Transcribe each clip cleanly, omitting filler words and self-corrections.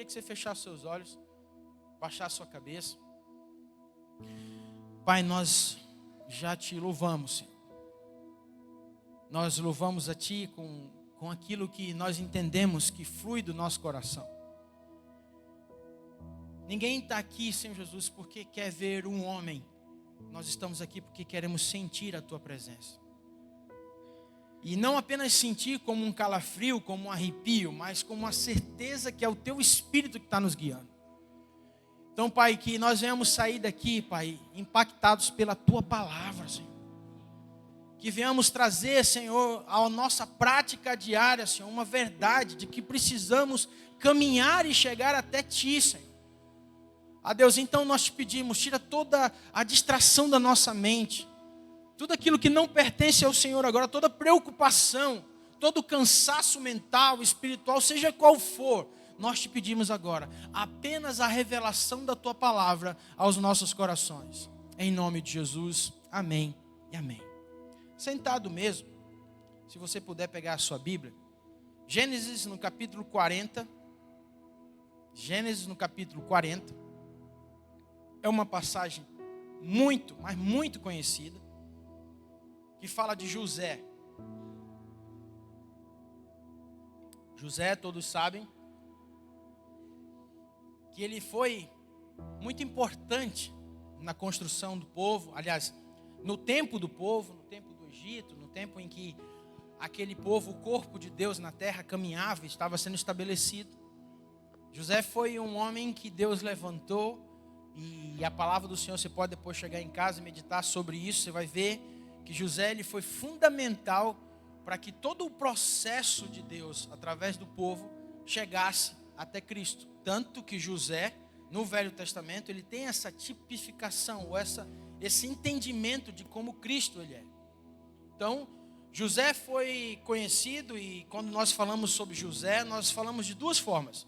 queria que você fechasse seus olhos, baixasse sua cabeça. Pai, nós já te louvamos, Senhor. Nós louvamos a Ti com aquilo que nós entendemos que flui do nosso coração. Ninguém está aqui, Senhor Jesus, porque quer ver um homem. Nós estamos aqui porque queremos sentir a Tua presença. E não apenas sentir como um calafrio, como um arrepio, mas como uma certeza que é o Teu Espírito que está nos guiando. Então, Pai, que nós venhamos sair daqui, Pai, impactados pela Tua palavra, Senhor. Que venhamos trazer, Senhor, à nossa prática diária, Senhor, uma verdade de que precisamos caminhar e chegar até Ti, Senhor. Deus, então nós te pedimos, tira toda a distração da nossa mente, tudo aquilo que não pertence ao Senhor agora, toda preocupação, todo cansaço mental, espiritual, seja qual for, nós te pedimos agora, apenas a revelação da Tua palavra aos nossos corações. Em nome de Jesus, amém e amém. Sentado mesmo, se você puder pegar a sua Bíblia, Gênesis no capítulo 40, Gênesis no capítulo 40, é uma passagem muito, mas muito conhecida, que fala de José. José, todos sabem, que ele foi muito importante na construção do povo, aliás, no tempo do povo, no tempo do Egito, no tempo em que aquele povo, o corpo de Deus na terra, caminhava e estava sendo estabelecido. José foi um homem que Deus levantou, e a palavra do Senhor, você pode depois chegar em casa e meditar sobre isso, você vai ver que José ele foi fundamental para que todo o processo de Deus, através do povo, chegasse até Cristo. Tanto que José, no Velho Testamento, ele tem essa tipificação, ou esse entendimento de como Cristo ele é. Então, José foi conhecido, e quando nós falamos sobre José, nós falamos de duas formas.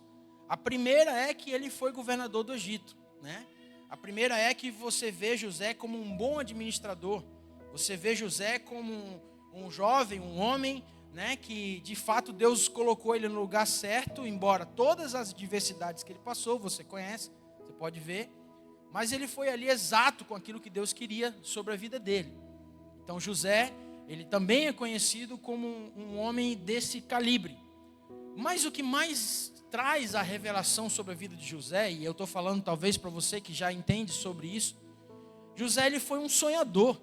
A primeira é que ele foi governador do Egito, né? A primeira é que você vê José como um bom administrador. Você vê José como um jovem, um homem, né, que de fato Deus colocou ele no lugar certo, embora todas as diversidades que ele passou, você conhece, você pode ver, mas ele foi ali exato com aquilo que Deus queria sobre a vida dele. Então José, ele também é conhecido como um homem desse calibre. Mas o que mais traz a revelação sobre a vida de José, e eu estou falando talvez para você que já entende sobre isso, José ele foi um sonhador.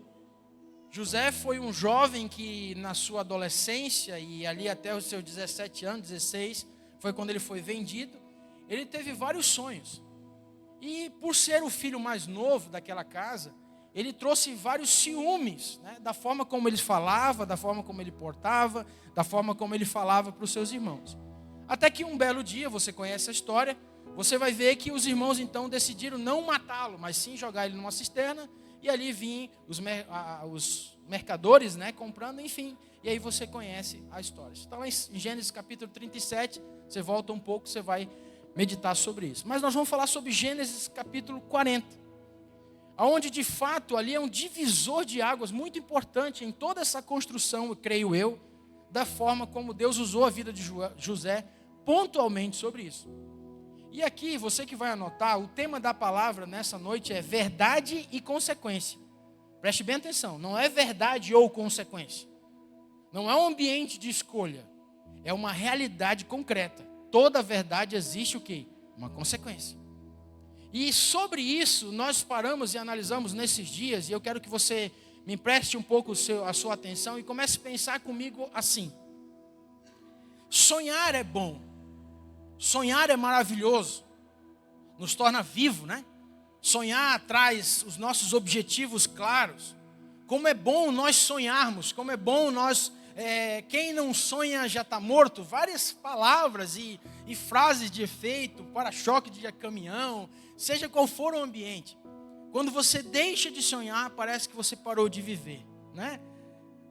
José foi um jovem que na sua adolescência e ali até os seus 17 anos, 16, foi quando ele foi vendido, ele teve vários sonhos. E por ser o filho mais novo daquela casa, ele trouxe vários ciúmes, né, da forma como ele falava, da forma como ele portava, da forma como ele falava para os seus irmãos. Até que um belo dia, você conhece a história, você vai ver que os irmãos então decidiram não matá-lo, mas sim jogar ele numa cisterna, e ali vinham os mercadores, né, comprando, enfim. E aí você conhece a história. Está lá em Gênesis capítulo 37, você volta um pouco, você vai meditar sobre isso. Mas nós vamos falar sobre Gênesis capítulo 40, onde de fato ali é um divisor de águas muito importante em toda essa construção, creio eu, da forma como Deus usou a vida de José pontualmente sobre isso. E aqui, você que vai anotar, o tema da palavra nessa noite é verdade e consequência. Preste bem atenção, não é verdade ou consequência. Não é um ambiente de escolha, é uma realidade concreta. Toda verdade existe o quê? Uma consequência. E sobre isso, nós paramos e analisamos nesses dias, e eu quero que você me empreste um pouco a sua atenção e comece a pensar comigo assim. Sonhar é bom. Sonhar é maravilhoso. Nos torna vivo, né? Sonhar traz os nossos objetivos claros. Como é bom nós sonharmos. Como é bom nós... quem não sonha já está morto. Várias palavras e frases de efeito, para-choque de caminhão, seja qual for o ambiente. Quando você deixa de sonhar, parece que você parou de viver, né?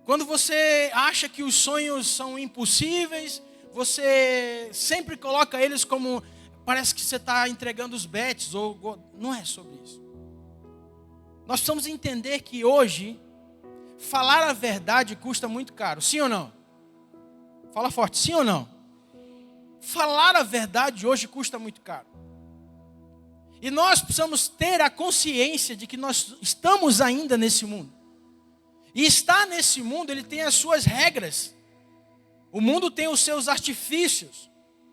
Quando você acha que os sonhos são impossíveis, você sempre coloca eles como, parece que você está entregando os bets, ou não é sobre isso. Nós precisamos entender que hoje, falar a verdade custa muito caro, sim ou não? Fala forte, sim ou não? falar a verdade hoje custa muito caro. E nós precisamos ter a consciência de que nós estamos ainda nesse mundo. E estar nesse mundo, ele tem as suas regras. O mundo tem os seus artifícios.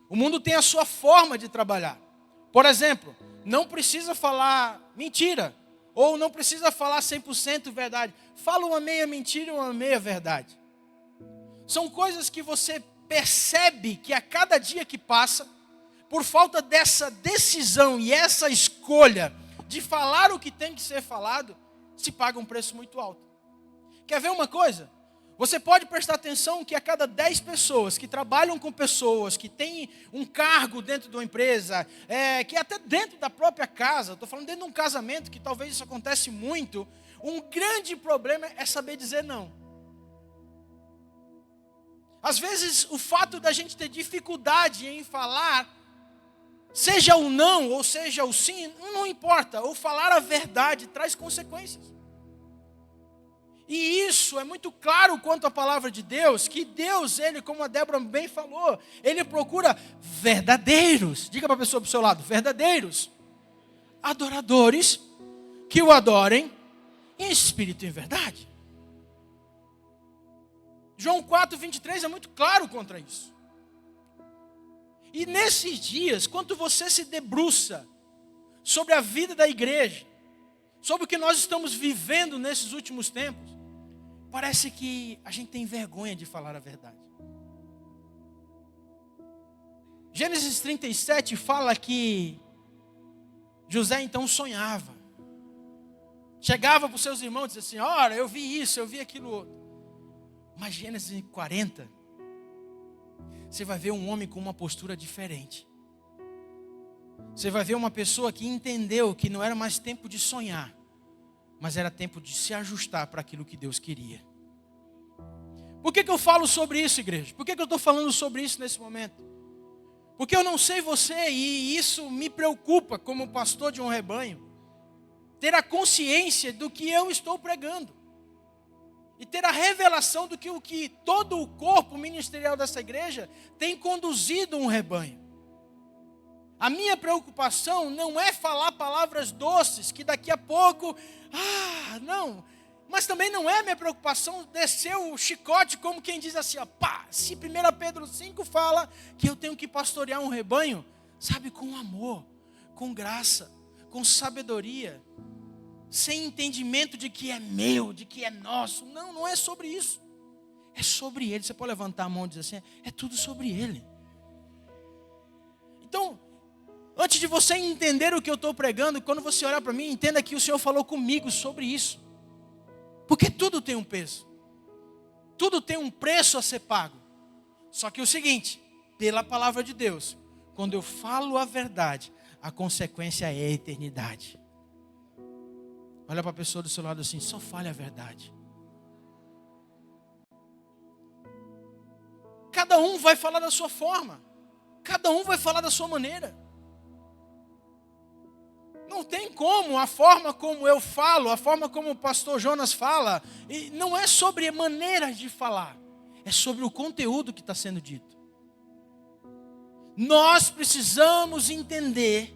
O mundo tem a sua forma de trabalhar. Por exemplo, não precisa falar mentira. Ou não precisa falar 100% verdade. Fala uma meia mentira e uma meia verdade. São coisas que você percebe que a cada dia que passa, por falta dessa decisão e essa escolha de falar o que tem que ser falado, se paga um preço muito alto. Quer ver uma coisa? Você pode prestar atenção que a cada 10 pessoas que trabalham com pessoas, que têm um cargo dentro de uma empresa, que até dentro da própria casa, estou falando dentro de um casamento, que talvez isso acontece muito, um grande problema é saber dizer não. Às vezes o fato da gente ter dificuldade em falar, seja o não ou seja o sim, não importa, ou falar a verdade traz consequências. E isso é muito claro quanto à palavra de Deus, que Deus, Ele, como a Débora bem falou, Ele procura verdadeiros, diga para a pessoa do seu lado, verdadeiros, adoradores, que o adorem em espírito e em verdade. João 4:23 é muito claro contra isso. E nesses dias, quando você se debruça sobre a vida da igreja, sobre o que nós estamos vivendo nesses últimos tempos, parece que a gente tem vergonha de falar a verdade. Gênesis 37 fala que José então sonhava. Chegava para os seus irmãos e dizia assim, olha, eu vi isso, eu vi aquilo outro. Mas Gênesis 40, você vai ver um homem com uma postura diferente. Você vai ver uma pessoa que entendeu que não era mais tempo de sonhar, mas era tempo de se ajustar para aquilo que Deus queria. Por que eu falo sobre isso, igreja? Por que eu estou falando sobre isso nesse momento? Porque eu não sei você, e isso me preocupa como pastor de um rebanho, ter a consciência do que eu estou pregando. E ter a revelação do que o que todo o corpo ministerial dessa igreja tem conduzido um rebanho. A minha preocupação não é falar palavras doces, que daqui a pouco, não. Mas também não é minha preocupação descer o chicote como quem diz assim, se 1 Pedro 5 fala que eu tenho que pastorear um rebanho, sabe, com amor, com graça, com sabedoria, sem entendimento de que é meu, de que é nosso. Não, não é sobre isso. É sobre Ele. Você pode levantar a mão e dizer assim, é tudo sobre Ele. Então, antes de você entender o que eu estou pregando, quando você olhar para mim, entenda que o Senhor falou comigo sobre isso. Porque tudo tem um peso. Tudo tem um preço a ser pago. Só que é o seguinte, pela palavra de Deus, quando eu falo a verdade, a consequência é a eternidade. Olha para a pessoa do seu lado assim, só fale a verdade. Cada um vai falar da sua forma. Cada um vai falar da sua maneira. Não tem como, a forma como eu falo, a forma como o pastor Jonas fala, e não é sobre maneiras de falar, é sobre o conteúdo que está sendo dito. Nós precisamos entender,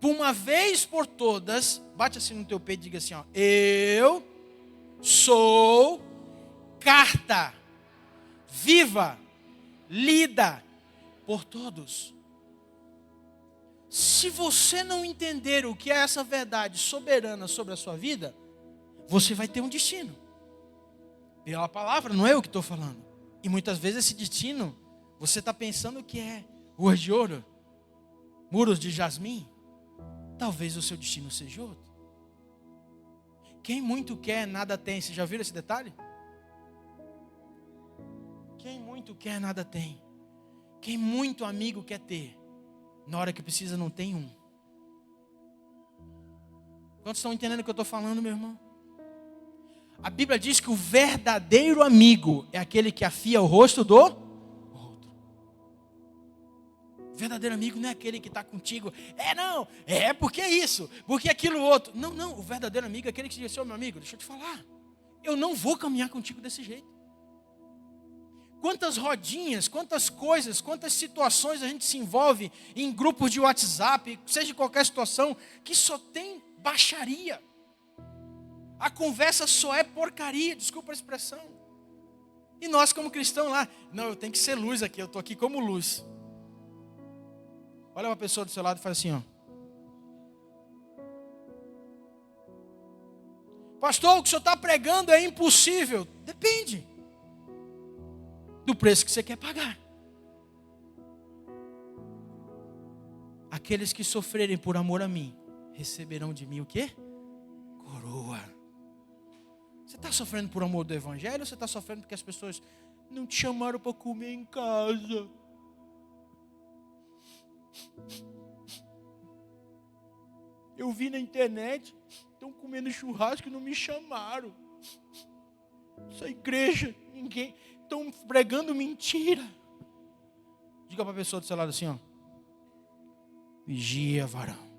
por uma vez por todas, bate assim no teu peito e diga assim, eu sou carta viva, lida por todos. Se você não entender o que é essa verdade soberana sobre a sua vida, você vai ter um destino. Pela palavra, não é eu que estou falando. E muitas vezes esse destino, você está pensando que é ruas de ouro, muros de jasmim. Talvez o seu destino seja outro. Quem muito quer, nada tem. Vocês já viram esse detalhe? Quem muito quer, nada tem. Quem muito amigo quer ter, na hora que precisa não tem um. Quantos estão entendendo o que eu estou falando, meu irmão? A Bíblia diz que o verdadeiro amigo é aquele que afia o rosto do outro. O verdadeiro amigo não é aquele que está contigo. Porque é isso, porque aquilo outro. Não, o verdadeiro amigo é aquele que diz, meu amigo, deixa eu te falar. Eu não vou caminhar contigo desse jeito. Quantas rodinhas, quantas coisas, quantas situações a gente se envolve em grupos de WhatsApp, seja qualquer situação, que só tem baixaria. A conversa só é porcaria, desculpa a expressão. E nós como cristãos lá, não, eu tenho que ser luz aqui, eu estou aqui como luz. Olha uma pessoa do seu lado e faz assim, ó. Pastor, o que o senhor está pregando é impossível. Depende do preço que você quer pagar. Aqueles que sofrerem por amor a mim, receberão de mim o quê? Coroa. Você está sofrendo por amor do evangelho ou você está sofrendo porque as pessoas não te chamaram para comer em casa? Eu vi na internet, estão comendo churrasco e não me chamaram. Essa igreja, ninguém, estão pregando mentira. Diga para a pessoa do seu lado assim, ó. Vigia, varão.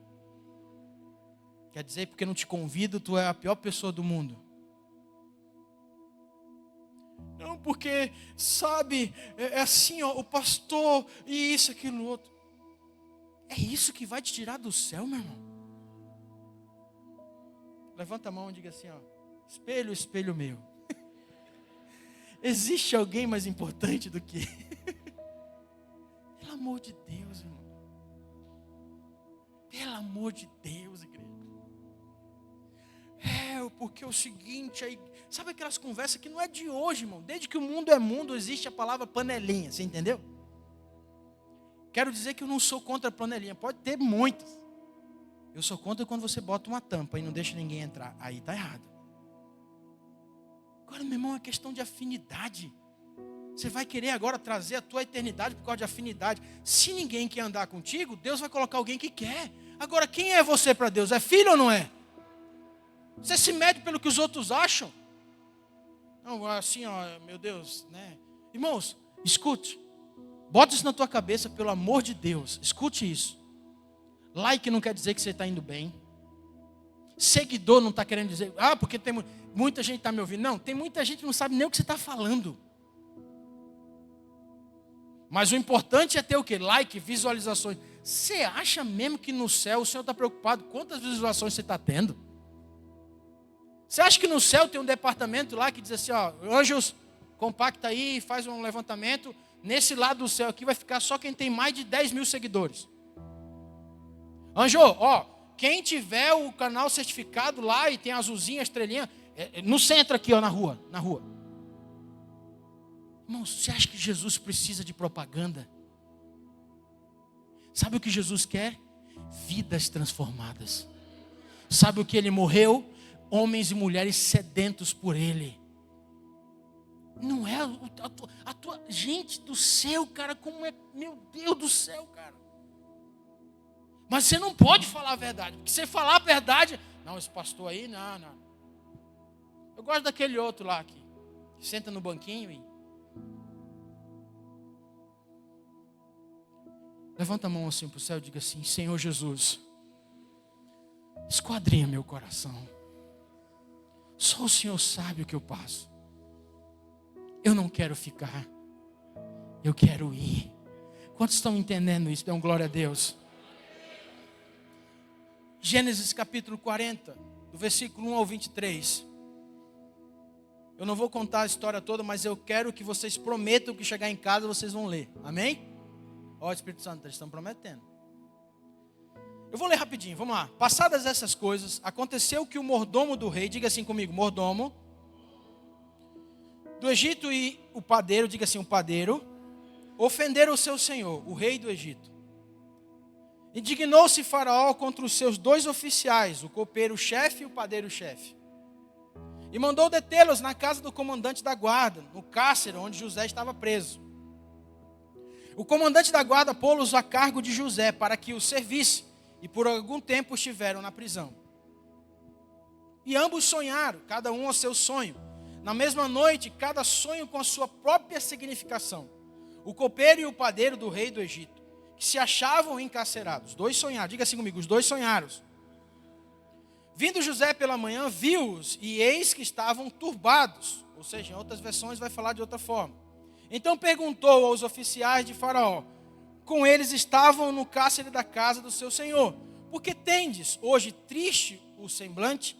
Quer dizer, porque não te convido, tu é a pior pessoa do mundo. Não, porque, sabe, é assim, ó, o pastor e isso, aquilo, outro. É isso que vai te tirar do céu, meu irmão? Levanta a mão e diga assim, ó. Espelho, espelho meu. Existe alguém mais importante do que? Pelo amor de Deus, irmão. Pelo amor de Deus, igreja. Porque é o seguinte, aí, sabe aquelas conversas que não é de hoje, irmão? Desde que o mundo é mundo, existe a palavra panelinha, você entendeu? Quero dizer que eu não sou contra a panelinha, pode ter muitas. Eu sou contra quando você bota uma tampa e não deixa ninguém entrar, aí está errado. Agora, meu irmão, é questão de afinidade. Você vai querer agora trazer a tua eternidade por causa de afinidade. Se ninguém quer andar contigo, Deus vai colocar alguém que quer. Agora, quem é você para Deus? É filho ou não é? Você se mede pelo que os outros acham? Não, assim, ó, meu Deus, né? Irmãos, escute. Bota isso na tua cabeça, pelo amor de Deus. Escute isso. Like não quer dizer que você está indo bem. Seguidor não está querendo dizer, porque tem muita gente está me ouvindo. Não, tem muita gente que não sabe nem o que você está falando. Mas o importante é ter o quê? Like, visualizações. Você acha mesmo que no céu o Senhor está preocupado quantas visualizações você está tendo? Você acha que no céu tem um departamento lá que diz assim, ó, anjos, compacta aí, faz um levantamento. Nesse lado do céu aqui vai ficar só quem tem mais de 10 mil seguidores. Anjo, ó, quem tiver o canal certificado lá e tem azulzinha, estrelinha, no centro aqui, ó, na rua. Irmão, você acha que Jesus precisa de propaganda? Sabe o que Jesus quer? Vidas transformadas. Sabe o que ele morreu? Homens e mulheres sedentos por ele. Não é a tua gente do céu, cara, como é, meu Deus do céu, cara. Mas você não pode falar a verdade, porque você falar a verdade, não, esse pastor aí, não. Eu gosto daquele outro lá que senta no banquinho e levanta a mão assim para o céu e diga assim, Senhor Jesus, esquadrinha meu coração. Só o Senhor sabe o que eu passo. Eu não quero ficar. Eu quero ir. Quantos estão entendendo isso? Dão glória a Deus. Gênesis capítulo 40, do versículo 1 ao 23. Eu não vou contar a história toda, mas eu quero que vocês prometam que chegar em casa vocês vão ler. Amém? Ó, Espírito Santo, eles estão prometendo. Eu vou ler rapidinho, vamos lá. Passadas essas coisas, aconteceu que o mordomo do rei, diga assim comigo, mordomo do Egito e o padeiro, diga assim, o padeiro, ofenderam o seu senhor, o rei do Egito. Indignou-se Faraó contra os seus dois oficiais, o copeiro-chefe e o padeiro-chefe. E mandou detê-los na casa do comandante da guarda, no cárcere onde José estava preso. O comandante da guarda pô-los a cargo de José para que o servisse, e por algum tempo estiveram na prisão. E ambos sonharam, cada um ao seu sonho. Na mesma noite, cada sonho com a sua própria significação. O copeiro e o padeiro do rei do Egito, que se achavam encarcerados. Dois sonharam, diga assim comigo, os dois sonharam. Vindo José pela manhã, viu-os, e eis que estavam turbados. Ou seja, em outras versões vai falar de outra forma. Então perguntou aos oficiais de Faraó, com eles estavam no cárcere da casa do seu senhor, por que tendes hoje triste o semblante?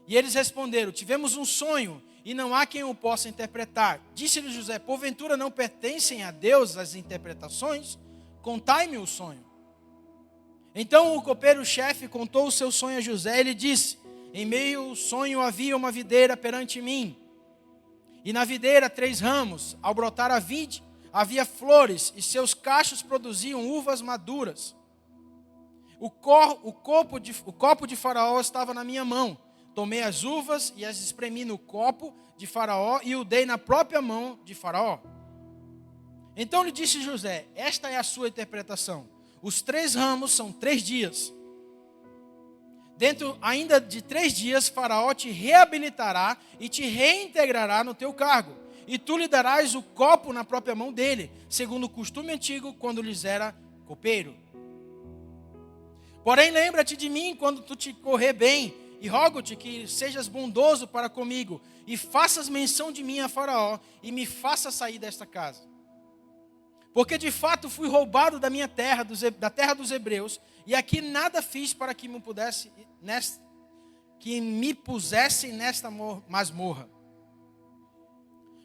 E eles responderam, tivemos um sonho, e não há quem o possa interpretar. Disse-lhe José, porventura não pertencem a Deus as interpretações? Contai-me o sonho. Então o copeiro-chefe contou o seu sonho a José, e ele disse, em meio ao sonho havia uma videira perante mim, e na videira 3 ramos, ao brotar a vide, havia flores, e seus cachos produziam uvas maduras. O copo de Faraó estava na minha mão. Tomei as uvas e as espremi no copo de Faraó e o dei na própria mão de Faraó. Então lhe disse José, esta é a sua interpretação. Os 3 ramos são 3 dias. Dentro ainda de 3 dias, Faraó te reabilitará e te reintegrará no teu cargo. E tu lhe darás o copo na própria mão dele, segundo o costume antigo, quando lhes era copeiro. Porém, lembra-te de mim quando tu te correr bem, e rogo-te que sejas bondoso para comigo, e faças menção de mim a Faraó, e me faça sair desta casa. Porque de fato fui roubado da minha terra, da terra dos hebreus, e aqui nada fiz para que me pusessem nesta masmorra.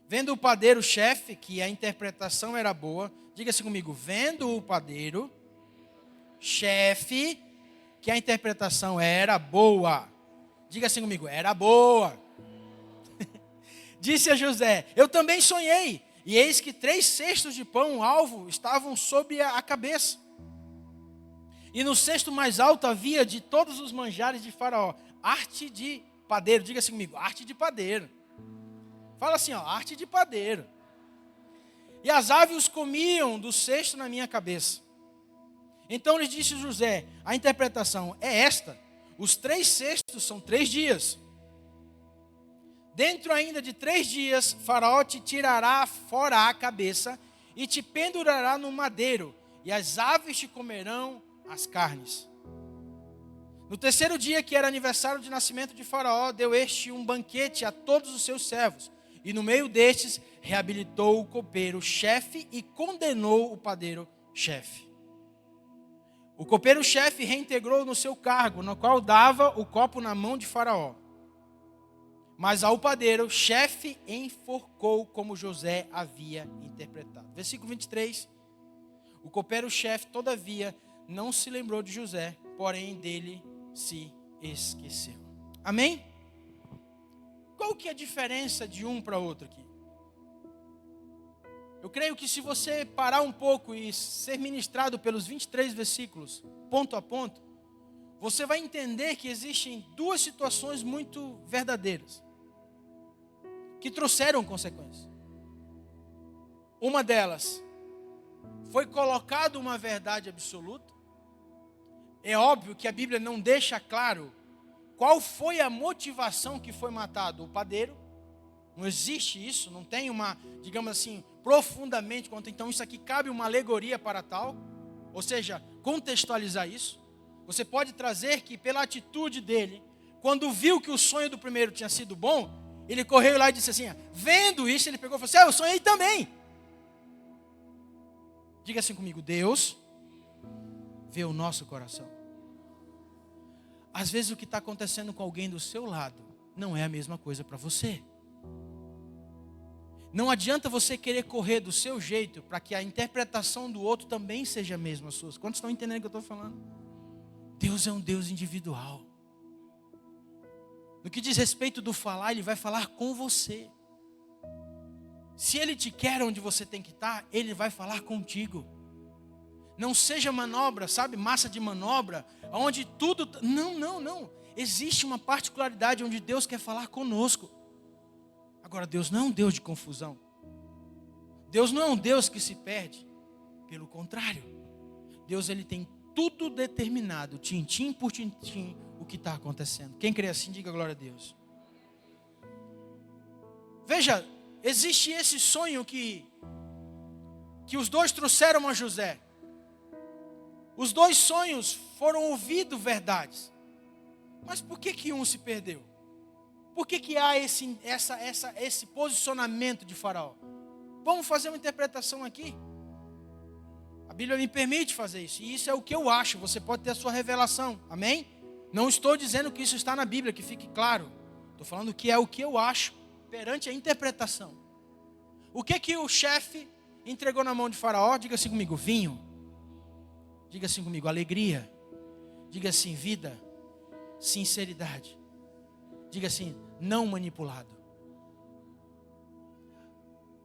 Vendo o padeiro-chefe, que a interpretação era boa, diga-se comigo, vendo o padeiro-chefe, que a interpretação era boa. Diga assim comigo, era boa. Disse a José, eu também sonhei, e eis que 3 cestos de pão alvo estavam sobre a cabeça. E no cesto mais alto havia de todos os manjares de Faraó, arte de padeiro. Diga assim comigo, arte de padeiro. Fala assim, ó, arte de padeiro. E as aves os comiam do cesto na minha cabeça. Então lhe disse José, a interpretação é esta, os 3 cestos são 3 dias. Dentro ainda de 3 dias, Faraó te tirará fora a cabeça e te pendurará no madeiro, e as aves te comerão as carnes. No 3º dia, que era aniversário de nascimento de Faraó, deu este um banquete a todos os seus servos, e no meio destes, reabilitou o copeiro-chefe e condenou o padeiro-chefe. O copeiro-chefe reintegrou no seu cargo, no qual dava o copo na mão de Faraó. Mas ao padeiro-chefe enforcou como José havia interpretado. Versículo 23. O copeiro-chefe, todavia, não se lembrou de José, porém dele se esqueceu. Amém? Qual que é a diferença de um para outro aqui? Eu creio que se você parar um pouco e ser ministrado pelos 23 versículos, ponto a ponto, você vai entender que existem 2 situações muito verdadeiras, que trouxeram consequências. Uma delas, foi colocada uma verdade absoluta. É óbvio que a Bíblia não deixa claro qual foi a motivação que foi matado o padeiro. Não existe isso, não tem uma, digamos assim, profundamente quanto. Então isso aqui cabe uma alegoria para tal, ou seja, contextualizar isso. Você pode trazer que pela atitude dele, quando viu que o sonho do primeiro tinha sido bom, ele correu lá e disse assim, vendo isso, ele pegou e falou assim, eu sonhei também. Diga assim comigo, Deus vê o nosso coração. Às vezes o que está acontecendo com alguém do seu lado não é a mesma coisa para você. Não adianta você querer correr do seu jeito para que a interpretação do outro também seja a mesma sua. Quantos estão entendendo o que eu estou falando? Deus é um Deus individual. No que diz respeito do falar, Ele vai falar com você. Se Ele te quer onde você tem que estar, Ele vai falar contigo. Não seja manobra, sabe? Massa de manobra, onde tudo... Não. Existe uma particularidade onde Deus quer falar conosco. Agora, Deus não é um Deus de confusão. Deus não é um Deus que se perde. Pelo contrário. Deus, Ele tem tudo determinado, tintim por tintim, o que está acontecendo. Quem crê assim, diga glória a Deus. Veja, existe esse sonho que os 2 trouxeram a José. Os 2 sonhos foram ouvidos verdades. Mas por que um se perdeu? Por que há esse posicionamento de Faraó? vamos fazer uma interpretação aqui. A Bíblia me permite fazer isso. E isso é o que eu acho. Você pode ter a sua revelação. Amém? Não estou dizendo que isso está na Bíblia, que fique claro. Estou falando que é o que eu acho perante a interpretação. O que o chefe entregou na mão de Faraó? Diga assim comigo, vinho. Diga assim comigo, alegria. Diga assim, vida. Sinceridade. Diga assim, não manipulado.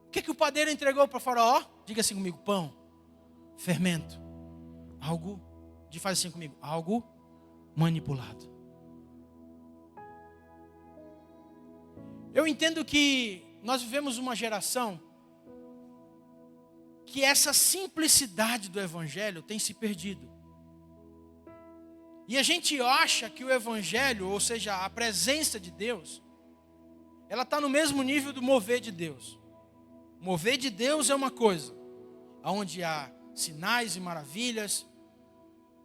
O que o padeiro entregou para Faraó? Diga assim comigo, pão. Fermento. Algo, faz assim comigo, algo manipulado. Eu entendo que nós vivemos uma geração que essa simplicidade do Evangelho tem se perdido. E a gente acha que o Evangelho, ou seja, a presença de Deus, ela está no mesmo nível do mover de Deus. Mover de Deus é uma coisa, onde há sinais e maravilhas,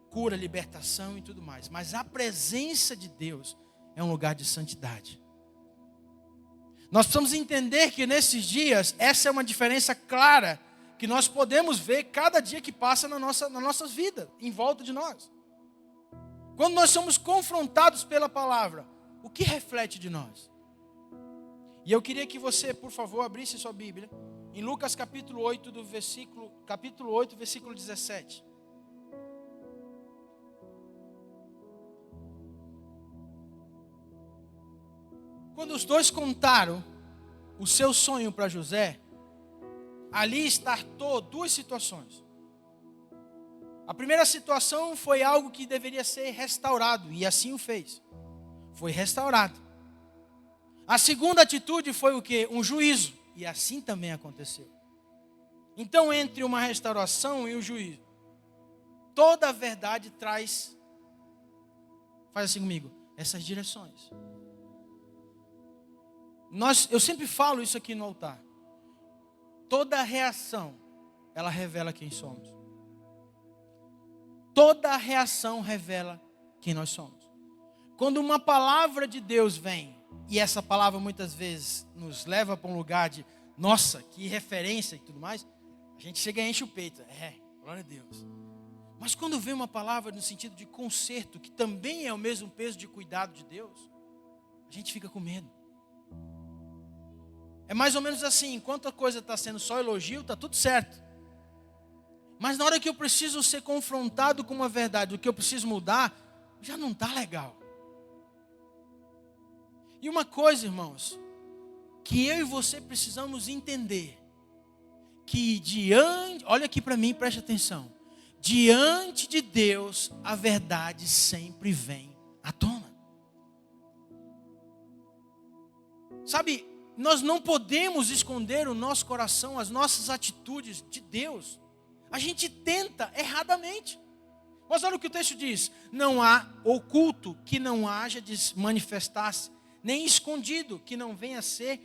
cura, libertação e tudo mais. Mas a presença de Deus é um lugar de santidade. Nós precisamos entender que nesses dias, essa é uma diferença clara, que nós podemos ver cada dia que passa nas nossas vidas, em volta de nós. Quando nós somos confrontados pela palavra, o que reflete de nós? E eu queria que você, por favor, abrisse sua Bíblia, em Lucas capítulo 8, versículo 17. Quando os dois contaram o seu sonho para José, ali startou duas situações. A primeira situação foi algo que deveria ser restaurado, e assim o fez. Foi restaurado. A segunda atitude foi o quê? Um juízo, e assim também aconteceu. Então, entre uma restauração e o juízo, toda a verdade traz, faz assim comigo, essas direções. Eu sempre falo isso aqui no altar. Toda reação, ela revela quem somos. Toda reação revela quem nós somos. Quando uma palavra de Deus vem, e essa palavra muitas vezes nos leva para um lugar de, nossa, que referência e tudo mais, a gente chega e enche o peito. Glória a Deus. Mas quando vem uma palavra no sentido de conserto, que também é o mesmo peso de cuidado de Deus, a gente fica com medo. É mais ou menos assim, enquanto a coisa está sendo só elogio, está tudo certo. Mas na hora que eu preciso ser confrontado com uma verdade, o que eu preciso mudar, já não está legal. E uma coisa, irmãos, que eu e você precisamos entender, que olha aqui para mim, preste atenção, diante de Deus, a verdade sempre vem à tona. Sabe, nós não podemos esconder o nosso coração, as nossas atitudes de Deus. A gente tenta erradamente. Mas olha o que o texto diz. Não há oculto que não haja de manifestar-se, nem escondido que não venha a ser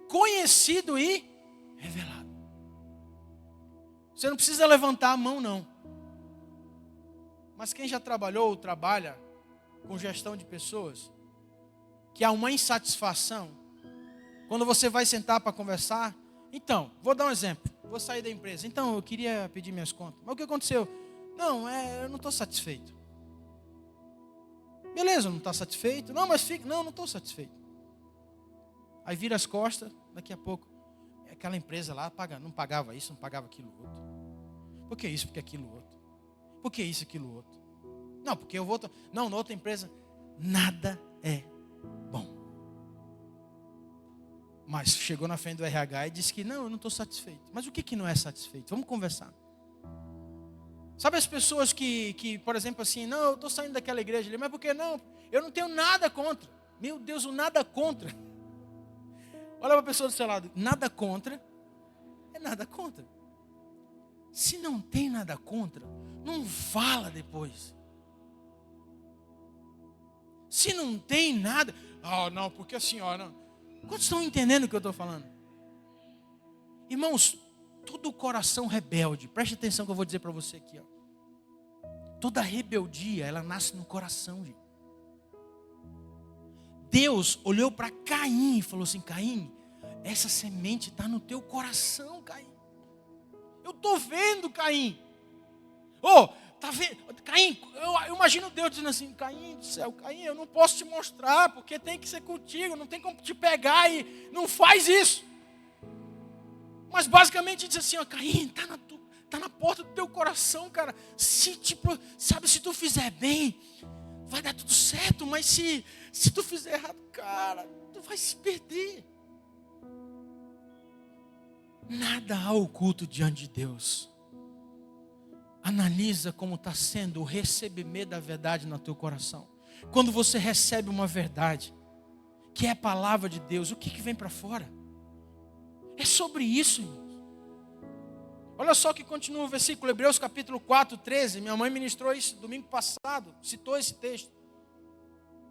conhecido e revelado. Você não precisa levantar a mão, não. Mas quem já trabalhou ou trabalha com gestão de pessoas, que há uma insatisfação, quando você vai sentar para conversar, então, vou dar um exemplo, vou sair da empresa, então eu queria pedir minhas contas, mas o que aconteceu? Não, eu não estou satisfeito. Beleza, não está satisfeito? Não, mas fica, não estou satisfeito. Aí vira as costas, daqui a pouco, aquela empresa lá não pagava isso, não pagava aquilo outro. Por que isso, porque aquilo outro? Por que isso, aquilo outro? Não, porque eu vou, não, na outra empresa, nada é bom. Mas chegou na frente do RH e disse que não, eu não estou satisfeito. Mas o que não é satisfeito? Vamos conversar. Sabe as pessoas que, por exemplo, assim, não, eu estou saindo daquela igreja ali, mas por que não? Eu não tenho nada contra. Meu Deus, o nada contra. Olha para a pessoa do seu lado, nada contra é nada contra. Se não tem nada contra, não fala depois. Se não tem nada, não, porque a senhora... Quantos estão entendendo o que eu estou falando? Irmãos, todo coração rebelde, preste atenção que eu vou dizer para você aqui. Toda rebeldia, ela nasce no coração, gente. Deus olhou para Caim e falou assim, Caim, essa semente está no teu coração, Caim. estou vendo, Caim. Ô, tá vendo? Caim, eu imagino Deus dizendo assim, Caim do céu, Caim, eu não posso te mostrar, porque tem que ser contigo, não tem como te pegar e não faz isso. Mas basicamente diz assim, ó, Caim, tá na porta do teu coração, cara. Se tu fizer bem, vai dar tudo certo, mas se tu fizer errado, cara, tu vai se perder. Nada há oculto diante de Deus. Analisa como está sendo o recebimento da verdade no teu coração. Quando você recebe uma verdade, que é a palavra de Deus, o que vem para fora? É sobre isso, irmãos. Olha só que continua o versículo, Hebreus capítulo 4, 13. Minha mãe ministrou isso domingo passado, citou esse texto.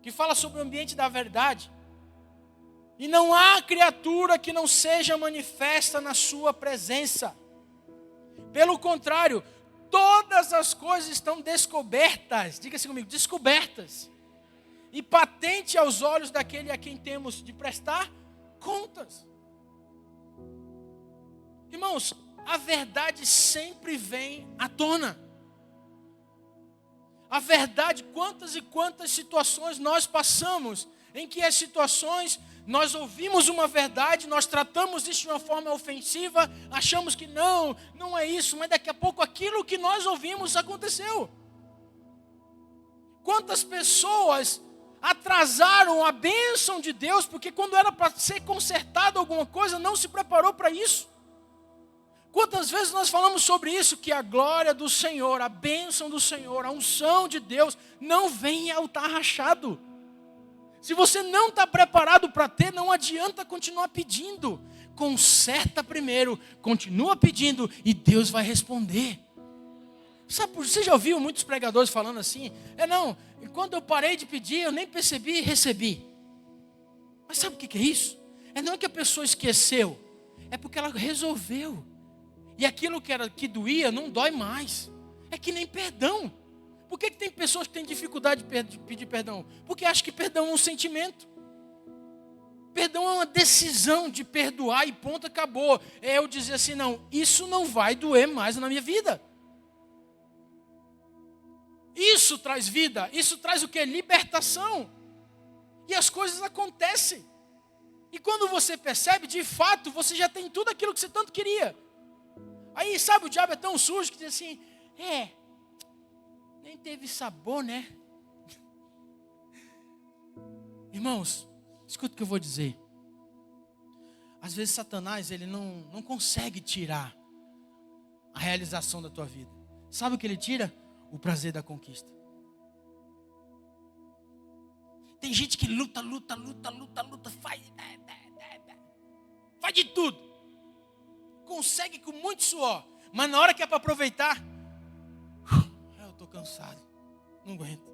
Que fala sobre o ambiente da verdade. E não há criatura que não seja manifesta na sua presença. Pelo contrário, todas as coisas estão descobertas. Diga assim comigo, descobertas. E patente aos olhos daquele a quem temos de prestar contas. Irmãos, a verdade sempre vem à tona. A verdade, quantas e quantas situações nós passamos, em que as situações, nós ouvimos uma verdade, nós tratamos isso de uma forma ofensiva, achamos que não é isso, mas daqui a pouco aquilo que nós ouvimos aconteceu. Quantas pessoas atrasaram a bênção de Deus, porque quando era para ser consertado alguma coisa, não se preparou para isso. Quantas vezes nós falamos sobre isso, que a glória do Senhor, a bênção do Senhor, a unção de Deus, não vem em altar rachado. Se você não está preparado para ter, não adianta continuar pedindo. Conserta primeiro, continua pedindo e Deus vai responder. Sabe, você já ouviu muitos pregadores falando assim? Quando eu parei de pedir, eu nem percebi e recebi. Mas sabe o que é isso? Não é que a pessoa esqueceu, é porque ela resolveu. E aquilo que doía não dói mais. É que nem perdão. Por que tem pessoas que têm dificuldade de pedir perdão? Porque acham que perdão é um sentimento. Perdão é uma decisão de perdoar e ponto, acabou. É eu dizer assim, não, isso não vai doer mais na minha vida. Isso traz vida, isso traz o que? Libertação. E as coisas acontecem. E quando você percebe, de fato, você já tem tudo aquilo que você tanto queria. Aí, sabe, o diabo é tão sujo que diz assim, nem teve sabor, né? Irmãos, escuta o que eu vou dizer. Às vezes Satanás, ele não consegue tirar a realização da tua vida. Sabe o que ele tira? O prazer da conquista. Tem gente que luta, faz de tudo. Consegue com muito suor, mas na hora que é para aproveitar, eu estou cansado, não aguento.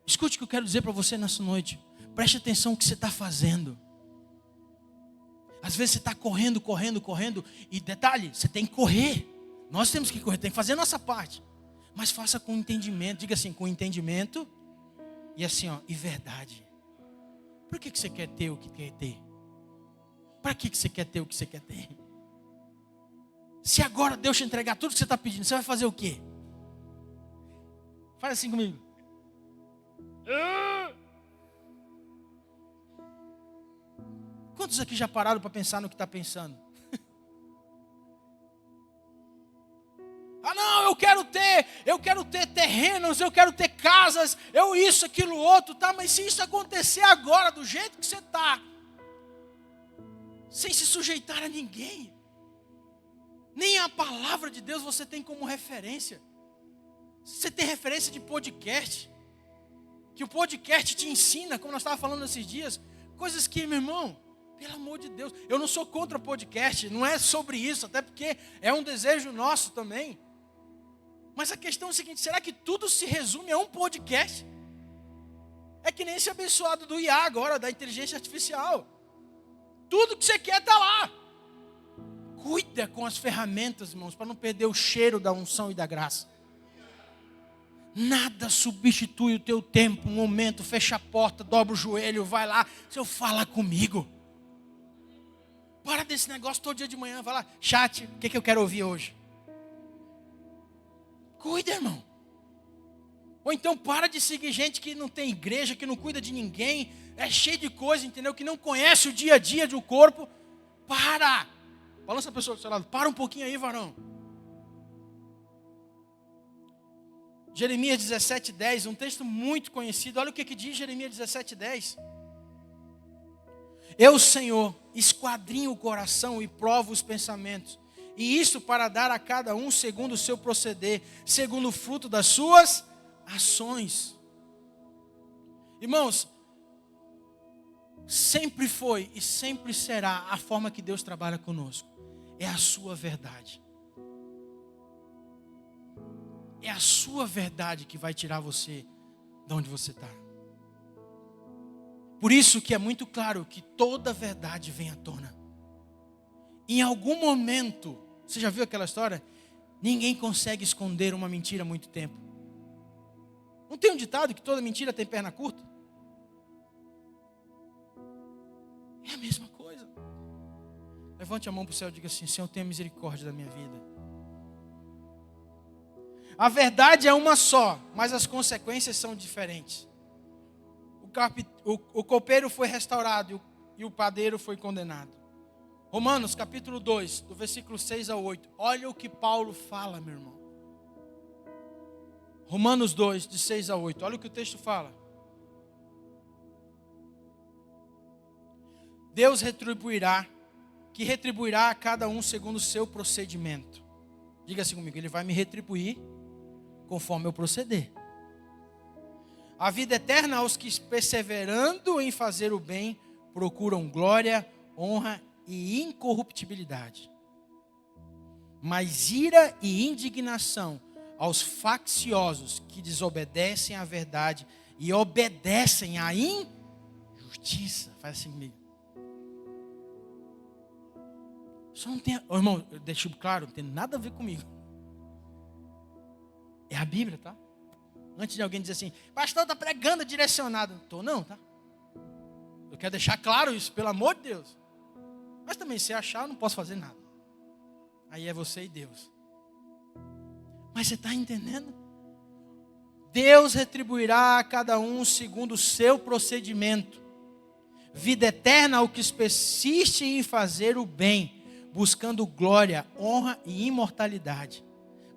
Escute o que eu quero dizer para você nessa noite. Preste atenção no que você está fazendo. Às vezes você está correndo, e detalhe, você tem que correr. Nós temos que correr, tem que fazer a nossa parte. Mas faça com entendimento, diga assim, com entendimento e assim, e verdade. Por que você quer ter o que quer ter? Para que você quer ter o que você quer ter? Se agora Deus te entregar tudo que você está pedindo, você vai fazer o quê? Faz assim comigo. Quantos aqui já pararam para pensar no que está pensando? Eu quero ter terrenos, eu quero ter casas, isso, aquilo, outro, tá? Mas se isso acontecer agora, do jeito que você está, sem se sujeitar a ninguém, nem a palavra de Deus você tem como referência. Você tem referência de podcast, que o podcast te ensina, como nós estávamos falando esses dias, coisas que, meu irmão, pelo amor de Deus, eu não sou contra podcast, não é sobre isso, até porque é um desejo nosso também. Mas a questão é o seguinte, será que tudo se resume a um podcast? É que nem esse abençoado do IA agora, da inteligência artificial. Tudo que você quer está lá. Cuida com as ferramentas, irmãos, para não perder o cheiro da unção e da graça. Nada substitui o teu tempo, um momento, fecha a porta, dobra o joelho, vai lá, Senhor, fala comigo. Para desse negócio todo dia de manhã. Vai lá, chat, o que eu quero ouvir hoje? Cuida, irmão. Ou então para de seguir gente que não tem igreja, que não cuida de ninguém, é cheio de coisa, entendeu? Que não conhece o dia a dia do corpo. Para! Balança a pessoa do seu lado, para um pouquinho aí, varão. Jeremias 17:10, um texto muito conhecido. Olha o que diz Jeremias 17:10. Eu, Senhor, esquadrinho o coração e provo os pensamentos. E isso para dar a cada um segundo o seu proceder, segundo o fruto das suas ações. Irmãos, sempre foi e sempre será a forma que Deus trabalha conosco. É a sua verdade. É a sua verdade que vai tirar você de onde você está. Por isso que é muito claro que toda verdade vem à tona. Em algum momento, você já viu aquela história? Ninguém consegue esconder uma mentira há muito tempo. Não tem um ditado que toda mentira tem perna curta? É a mesma coisa. Levante a mão para o céu e diga assim: Senhor, tenha misericórdia da minha vida. A verdade é uma só, mas as consequências são diferentes. O copeiro foi restaurado e o padeiro foi condenado. Romanos capítulo 2, do versículo 6 ao 8. Olha o que Paulo fala, meu irmão. Romanos 2, de 6 a 8. Olha o que o texto fala. Deus retribuirá a cada um segundo o seu procedimento. Diga assim comigo: Ele vai me retribuir conforme eu proceder. A vida eterna aos que, perseverando em fazer o bem, procuram glória, honra e incorruptibilidade. Mas ira e indignação aos facciosos que desobedecem à verdade e obedecem à injustiça. Faz assim comigo. Isso não tem, irmão, deixa claro, não tem nada a ver comigo. É a Bíblia, tá? Antes de alguém dizer assim: pastor, está pregando direcionado. Não estou não, tá? Eu quero deixar claro isso, pelo amor de Deus. Mas também, se achar, eu não posso fazer nada. Aí é você e Deus. Mas você está entendendo? Deus retribuirá a cada um segundo o seu procedimento. Vida eterna ao que persiste em fazer o bem, buscando glória, honra e imortalidade.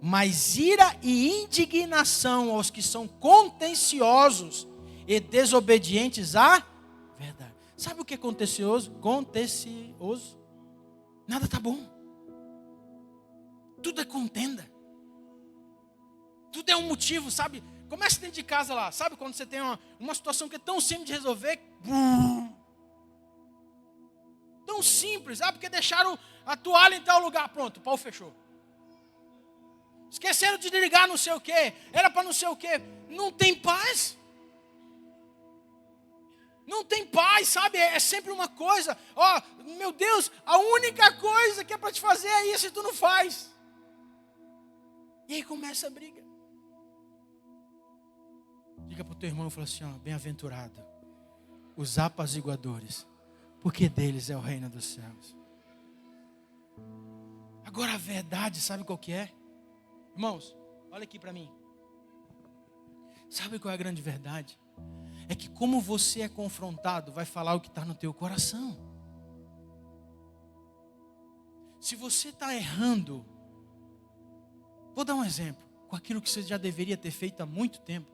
Mas ira e indignação aos que são contenciosos e desobedientes à verdade. Sabe o que é contencioso? Contencioso. Nada está bom. Tudo é contenda. Tudo é um motivo, sabe? Começa dentro de casa lá. Sabe quando você tem uma situação que é tão simples de resolver? Tão simples. Ah, porque deixaram a toalha em tal lugar. Pronto, o pau fechou. Esqueceram de ligar não sei o quê. Era para não sei o quê. Não tem paz. Não tem paz, sabe? É sempre uma coisa. Ó, meu Deus, a única coisa que é para te fazer é isso e tu não faz. E aí começa a briga. Diga para o teu irmão e fala assim: ó, bem-aventurado os apaziguadores, porque deles é o reino dos céus. Agora a verdade, sabe qual que é? Irmãos, olha aqui para mim. Sabe qual é a grande verdade? É que como você é confrontado, vai falar o que está no teu coração. Se você está errando, vou dar um exemplo, com aquilo que você já deveria ter feito há muito tempo.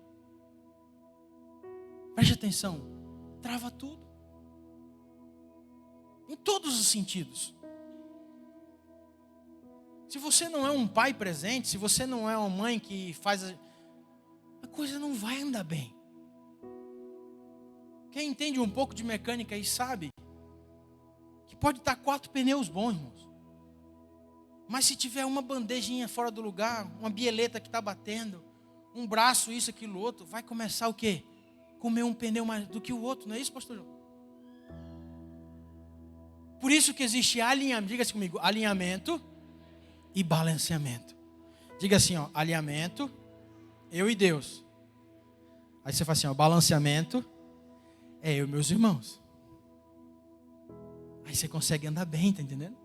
Preste atenção, trava tudo. Em todos os sentidos. Se você não é um pai presente, se você não é uma mãe que faz... a coisa não vai andar bem. Quem entende um pouco de mecânica aí sabe que pode estar 4 pneus bons, irmãos. Mas se tiver uma bandejinha fora do lugar, uma bieleta que está batendo, um braço, isso, aquilo, outro, vai começar o quê? Comer um pneu mais do que o outro, não é isso, pastor João? Por isso que existe alinhamento, diga assim comigo, alinhamento e balanceamento. Diga assim, ó, alinhamento, eu e Deus. Aí você fala assim, ó, balanceamento, é eu e meus irmãos. Aí você consegue andar bem, tá entendendo?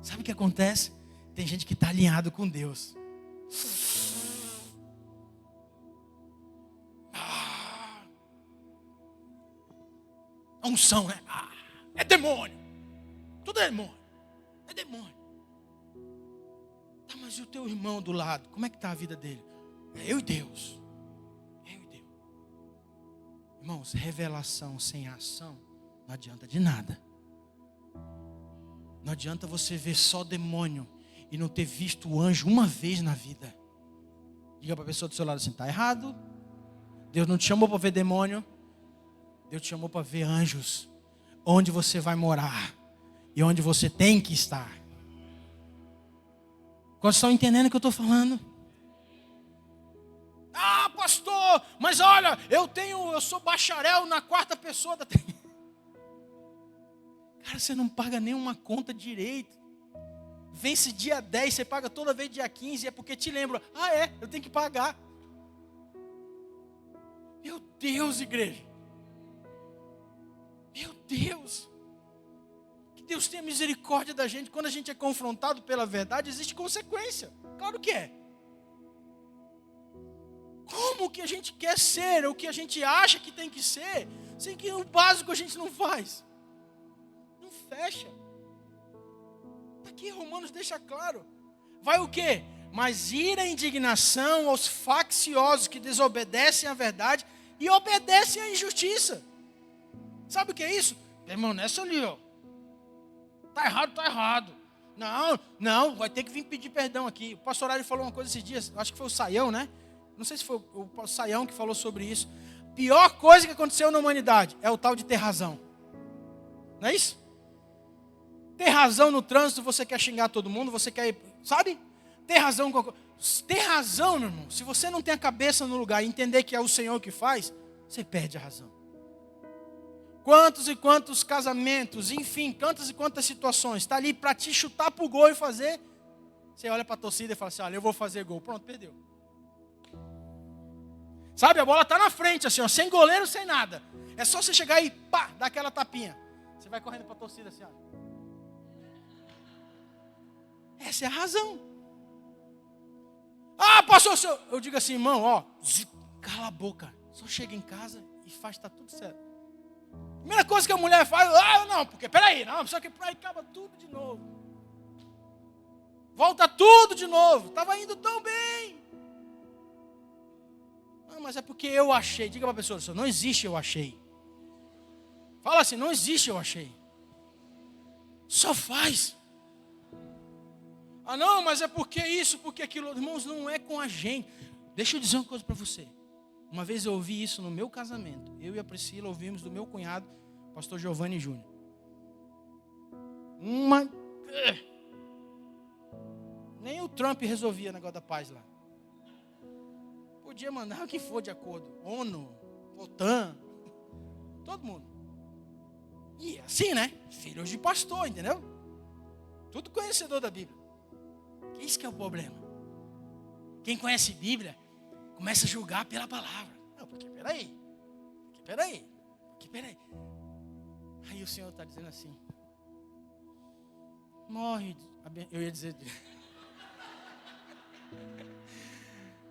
Sabe o que acontece? Tem gente que está alinhado com Deus. A unção, né? É demônio. Tudo é demônio. É demônio. Tá, mas e o teu irmão do lado? Como é que está a vida dele? É eu e Deus. Eu e Deus. Irmãos, revelação sem ação não adianta de nada. Não adianta você ver só demônio e não ter visto o anjo uma vez na vida. Diga para a pessoa do seu lado assim, está errado. Deus não te chamou para ver demônio. Deus te chamou para ver anjos. Onde você vai morar. E onde você tem que estar. Quantos estão entendendo o que eu estou falando? Ah, pastor, mas olha, eu sou bacharel na 4ª pessoa da Trindade. Cara, você não paga nenhuma conta direito. Vence dia 10, você paga toda vez dia 15, é porque te lembra. Eu tenho que pagar. Meu Deus, igreja. Meu Deus. Que Deus tenha misericórdia da gente. Quando a gente é confrontado pela verdade, existe consequência. Claro que é. Como que a gente quer ser, o que a gente acha que tem que ser, sem que o básico a gente não faz? Não fecha. Está aqui, Romanos deixa claro. Vai o quê? Mas ira e indignação aos facciosos que desobedecem à verdade e obedecem à injustiça. Sabe o que é isso? Irmão, nessa ali, ó. Tá errado, tá errado. Não, vai ter que vir pedir perdão aqui. O pastor Ari falou uma coisa esses dias, acho que foi o Saião, né? Não sei se foi o Saião que falou sobre isso. Pior coisa que aconteceu na humanidade é o tal de ter razão. Não é isso? Ter razão no trânsito, você quer xingar todo mundo, você quer, sabe? Ter razão, meu irmão. Se você não tem a cabeça no lugar e entender que é o Senhor que faz, você perde a razão. Quantos e quantos casamentos, enfim, quantas e quantas situações, está ali para te chutar pro gol e fazer. Você olha para a torcida e fala assim, olha, eu vou fazer gol. Pronto, perdeu. Sabe, a bola está na frente, assim, ó, sem goleiro, sem nada. É só você chegar e pá, dar aquela tapinha. Você vai correndo para a torcida assim, ó. Essa é a razão. Ah, pastor, eu digo assim, irmão, ó, cala a boca. Só chega em casa e faz, tá tudo certo. Primeira coisa que a mulher faz, não, porque peraí, não, só que aí acaba tudo de novo. Volta tudo de novo. Estava indo tão bem. Não, mas é porque eu achei. Diga para a pessoa, não existe eu achei. Fala assim, não existe eu achei. Só faz. Ah, não, mas é porque isso, porque aquilo. Irmãos, não é com a gente. Deixa eu dizer uma coisa para você. Uma vez eu ouvi isso no meu casamento. Eu e a Priscila ouvimos do meu cunhado, pastor Giovanni Júnior. Nem o Trump resolvia o negócio da paz lá. Podia mandar o que for de acordo. ONU, OTAN, todo mundo. E assim, né? Filhos de pastor, entendeu? Tudo conhecedor da Bíblia. Isso que é o problema. Quem conhece Bíblia começa a julgar pela palavra. Não, porque peraí. Aí o Senhor está dizendo assim. Morre. Eu ia dizer.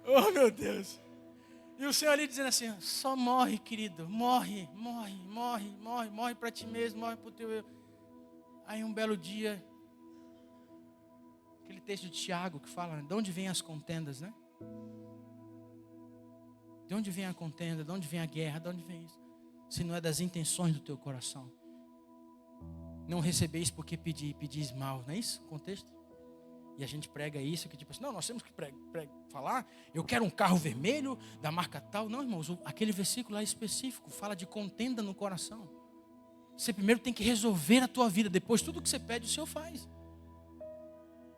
Oh, meu Deus. E o Senhor ali dizendo assim, só morre, querido. Morre para ti mesmo, morre para o teu eu. Aí um belo dia, aquele texto de Tiago que fala, de onde vêm as contendas, né? De onde vem a contenda, de onde vem a guerra, de onde vem isso? Se não é das intenções do teu coração. Não recebeis porque pedis mal, não é isso o contexto? E a gente prega isso, que tipo assim, não, nós temos que falar, eu quero um carro vermelho, da marca tal. Não, irmãos, aquele versículo lá específico, fala de contenda no coração. Você primeiro tem que resolver a tua vida, depois tudo que você pede o Senhor faz.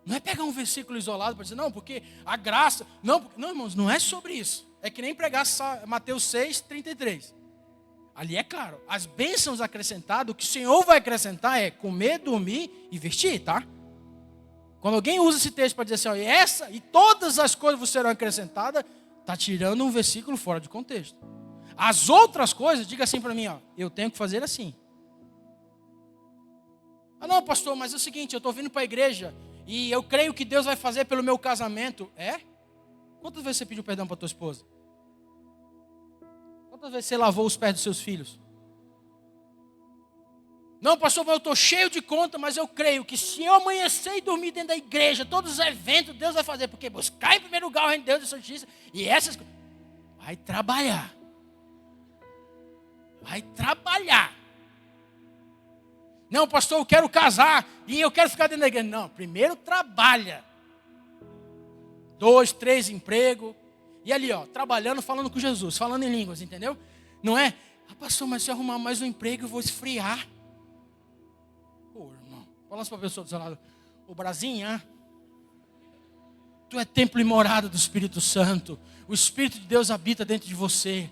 Não é pegar um versículo isolado para dizer, não, porque a graça, não, irmãos, não é sobre isso. É que nem pregar Mateus 6:33. Ali é claro, as bênçãos acrescentadas, o que o Senhor vai acrescentar é comer, dormir e vestir, tá? Quando alguém usa esse texto para dizer assim, ó, essa e todas as coisas vos serão acrescentadas, está tirando um versículo fora de contexto. As outras coisas, diga assim para mim, ó, eu tenho que fazer assim. Ah, não, pastor, mas é o seguinte, eu estou vindo para a igreja e eu creio que Deus vai fazer pelo meu casamento. É? Quantas vezes você pediu perdão para tua esposa? Quantas vezes você lavou os pés dos seus filhos? Não, pastor, mas eu estou cheio de conta, mas eu creio que se eu amanhecer e dormir dentro da igreja, todos os eventos Deus vai fazer, porque buscar em primeiro lugar o reino de Deus e a sua justiça, e essas coisas. Vai trabalhar. Vai trabalhar. Não, pastor, eu quero casar e eu quero ficar dentro da igreja. Não, primeiro trabalha. 2, 3 empregos. E ali, ó, trabalhando, falando com Jesus, falando em línguas, entendeu? Não é? Ah, pastor, mas se eu arrumar mais um emprego, eu vou esfriar. Pô, irmão, falando para a pessoa do seu lado, ô Brasinha, tu é templo e morada do Espírito Santo. O Espírito de Deus habita dentro de você.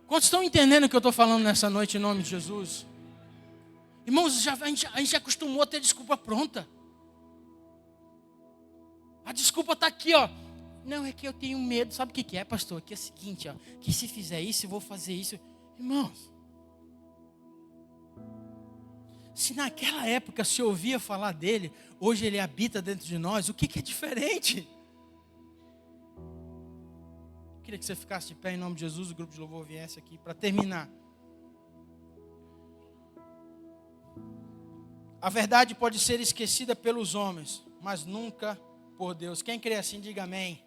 Quantos estão entendendo o que eu estou falando nessa noite em nome de Jesus? Irmãos, a gente já acostumou a ter desculpa pronta. A desculpa está aqui, ó. Não, é que eu tenho medo. Sabe o que é, pastor? Que é o seguinte, ó. Que se fizer isso, eu vou fazer isso. Irmãos, se naquela época se ouvia falar dele, hoje ele habita dentro de nós, o que é diferente? Eu queria que você ficasse de pé em nome de Jesus, o grupo de louvor viesse aqui para terminar. A verdade pode ser esquecida pelos homens, mas nunca por Deus. Quem crê assim, diga amém.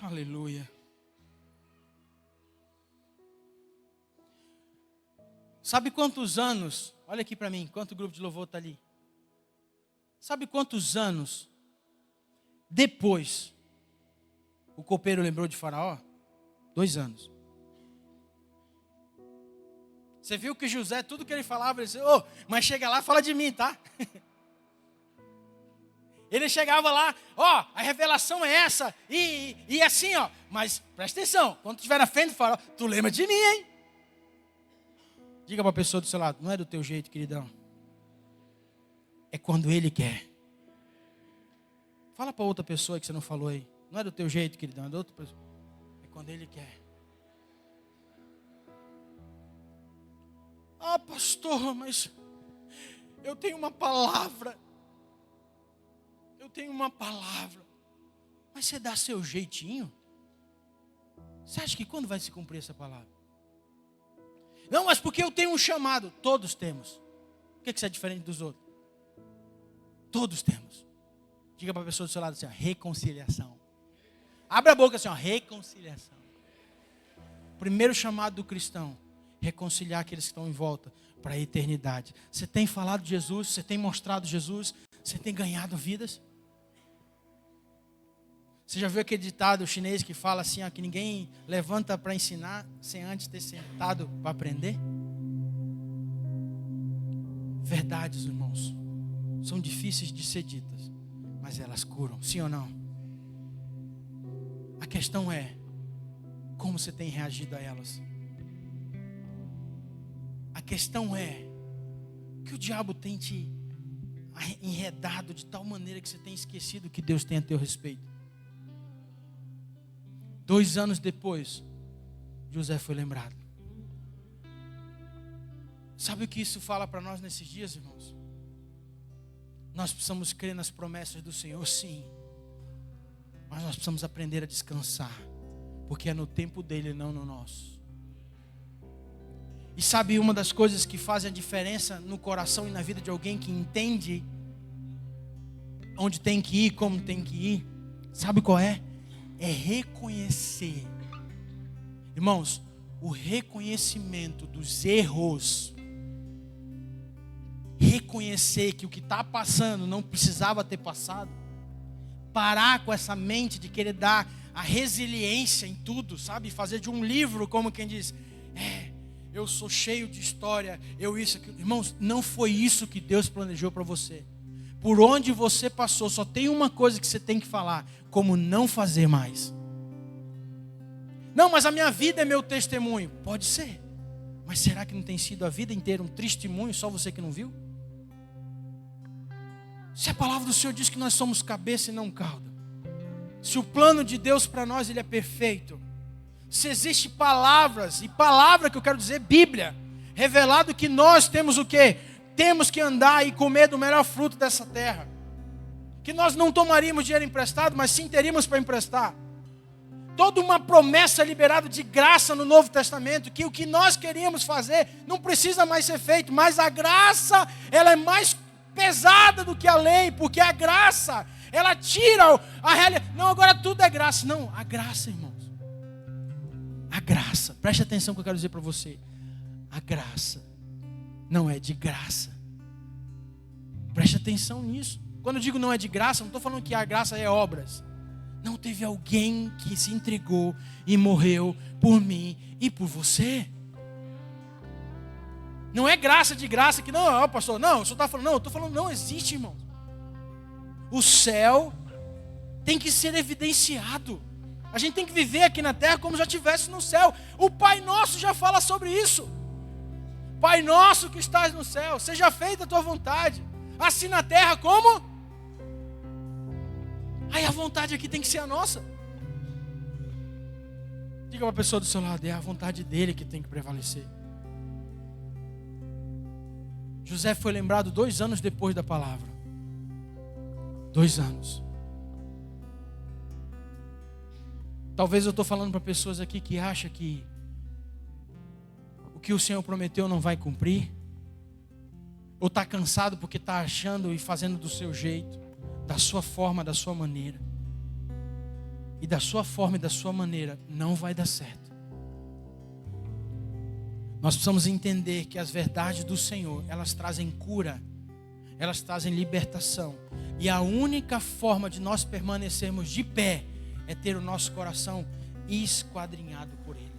Aleluia. Sabe quantos anos, olha aqui para mim, quanto grupo de louvor está ali. Sabe quantos anos depois o copeiro lembrou de Faraó? 2 anos. Você viu que José, tudo que ele falava, ele disse, ô, mas chega lá, fala de mim, tá? Ele chegava lá, ó, a revelação é essa, e assim, ó, mas presta atenção, quando tu estiver na frente do Faraó, tu lembra de mim, hein? Diga para a pessoa do seu lado, não é do teu jeito, queridão. É quando ele quer. Fala para outra pessoa que você não falou aí, não é do teu jeito, queridão, é da outra pessoa. É quando ele quer. Ah, pastor, mas eu tenho uma palavra. Eu tenho uma palavra. Mas você dá seu jeitinho? Você acha que quando vai se cumprir essa palavra? Não, mas porque eu tenho um chamado. Todos temos. Por que você é diferente dos outros? Todos temos. Diga para a pessoa do seu lado assim, ó, reconciliação. Abra a boca assim, ó, reconciliação. Primeiro chamado do cristão. Reconciliar aqueles que estão em volta para a eternidade. Você tem falado de Jesus, você tem mostrado Jesus, você tem ganhado vidas. Você já viu aquele ditado chinês que fala assim, ó, que ninguém levanta para ensinar sem antes ter sentado para aprender? Verdades, irmãos, são difíceis de ser ditas, mas elas curam, sim ou não? A questão é, como você tem reagido a elas? A questão é que o diabo tem te enredado de tal maneira que você tem esquecido o que Deus tem a teu respeito. 2 anos depois, José foi lembrado. Sabe o que isso fala para nós nesses dias, irmãos? Nós precisamos crer nas promessas do Senhor, sim. Mas nós precisamos aprender a descansar, porque é no tempo dele, não no nosso. E sabe uma das coisas que fazem a diferença no coração e na vida de alguém que entende onde tem que ir, como tem que ir? Sabe qual é? É reconhecer. Irmãos, o reconhecimento dos erros. Reconhecer que o que está passando não precisava ter passado. Parar com essa mente de querer dar a resiliência em tudo, sabe? Fazer de um livro como quem diz, eu sou cheio de história, eu isso, aquilo. Irmãos, não foi isso que Deus planejou para você. Por onde você passou, só tem uma coisa que você tem que falar, como não fazer mais. Não, mas a minha vida é meu testemunho. Pode ser, mas será que não tem sido a vida inteira um testemunho, só você que não viu? Se a palavra do Senhor diz que nós somos cabeça e não cauda, se o plano de Deus para nós ele é perfeito, Se existe palavras, e palavra que eu quero dizer, Bíblia, revelado que nós temos o quê? Temos que andar e comer do melhor fruto dessa terra. Que nós não tomaríamos dinheiro emprestado, mas sim teríamos para emprestar. Toda uma promessa liberada de graça no Novo Testamento, que o que nós queríamos fazer não precisa mais ser feito, mas a graça, ela é mais pesada do que a lei, porque a graça, ela tira a realidade. Não, agora tudo é graça. Não, a graça, irmãos. A graça, preste atenção no que eu quero dizer para você. A graça não é de graça. Preste atenção nisso. Quando eu digo não é de graça, não estou falando que a graça é obras. Não, teve alguém que se entregou e morreu por mim e por você. Não é graça de graça que não, pastor, não, o senhor está falando, não, eu estou falando, não existe, irmão. O céu tem que ser evidenciado. A gente tem que viver aqui na terra como já estivesse no céu. O Pai Nosso já fala sobre isso. Pai Nosso que estás no céu, seja feita a tua vontade, assim na terra como? Aí a vontade aqui tem que ser a nossa. Diga para a pessoa do seu lado, é a vontade dele que tem que prevalecer. José foi lembrado 2 anos depois da palavra. 2 anos. Talvez eu estou falando para pessoas aqui que acham que o que o Senhor prometeu não vai cumprir. Ou está cansado porque está achando e fazendo do seu jeito, da sua forma, da sua maneira. E da sua forma e da sua maneira não vai dar certo. Nós precisamos entender que as verdades do Senhor, elas trazem cura, elas trazem libertação. E a única forma de nós permanecermos de pé é ter o nosso coração esquadrinhado por Ele.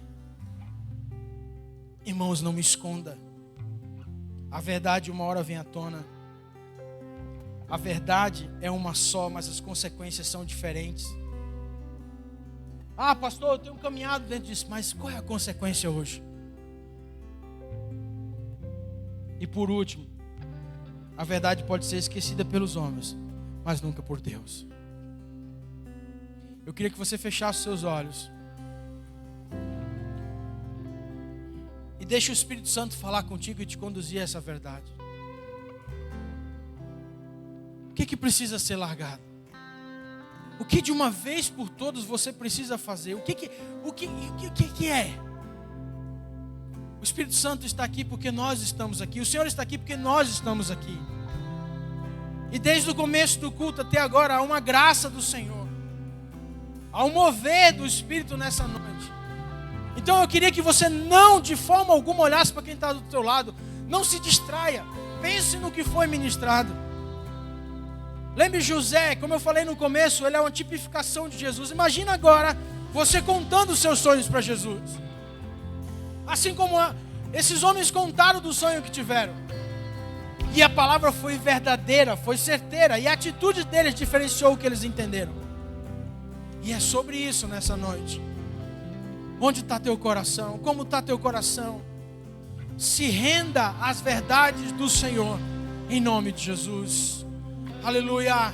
Irmãos, não me esconda. A verdade uma hora vem à tona. A verdade é uma só, mas as consequências são diferentes. Ah, pastor, eu tenho caminhado dentro disso, mas qual é a consequência hoje? E por último, a verdade pode ser esquecida pelos homens, mas nunca por Deus. Eu queria que você fechasse os seus olhos e deixe o Espírito Santo falar contigo e te conduzir a essa verdade. O que precisa ser largado? O que de uma vez por todas você precisa fazer? O que é? O Espírito Santo está aqui porque nós estamos aqui. O Senhor está aqui porque nós estamos aqui. E desde o começo do culto até agora há uma graça do Senhor. Há um mover do Espírito nessa noite. Então eu queria que você não de forma alguma olhasse para quem está do teu lado. Não se distraia. Pense no que foi ministrado. Lembre José, como eu falei no começo, ele é uma tipificação de Jesus. Imagina agora você contando os seus sonhos para Jesus. Assim como esses homens contaram do sonho que tiveram. E a palavra foi verdadeira, foi certeira. E a atitude deles diferenciou o que eles entenderam. E é sobre isso nessa noite. Onde está teu coração? Como está teu coração? Se renda às verdades do Senhor. Em nome de Jesus. Aleluia.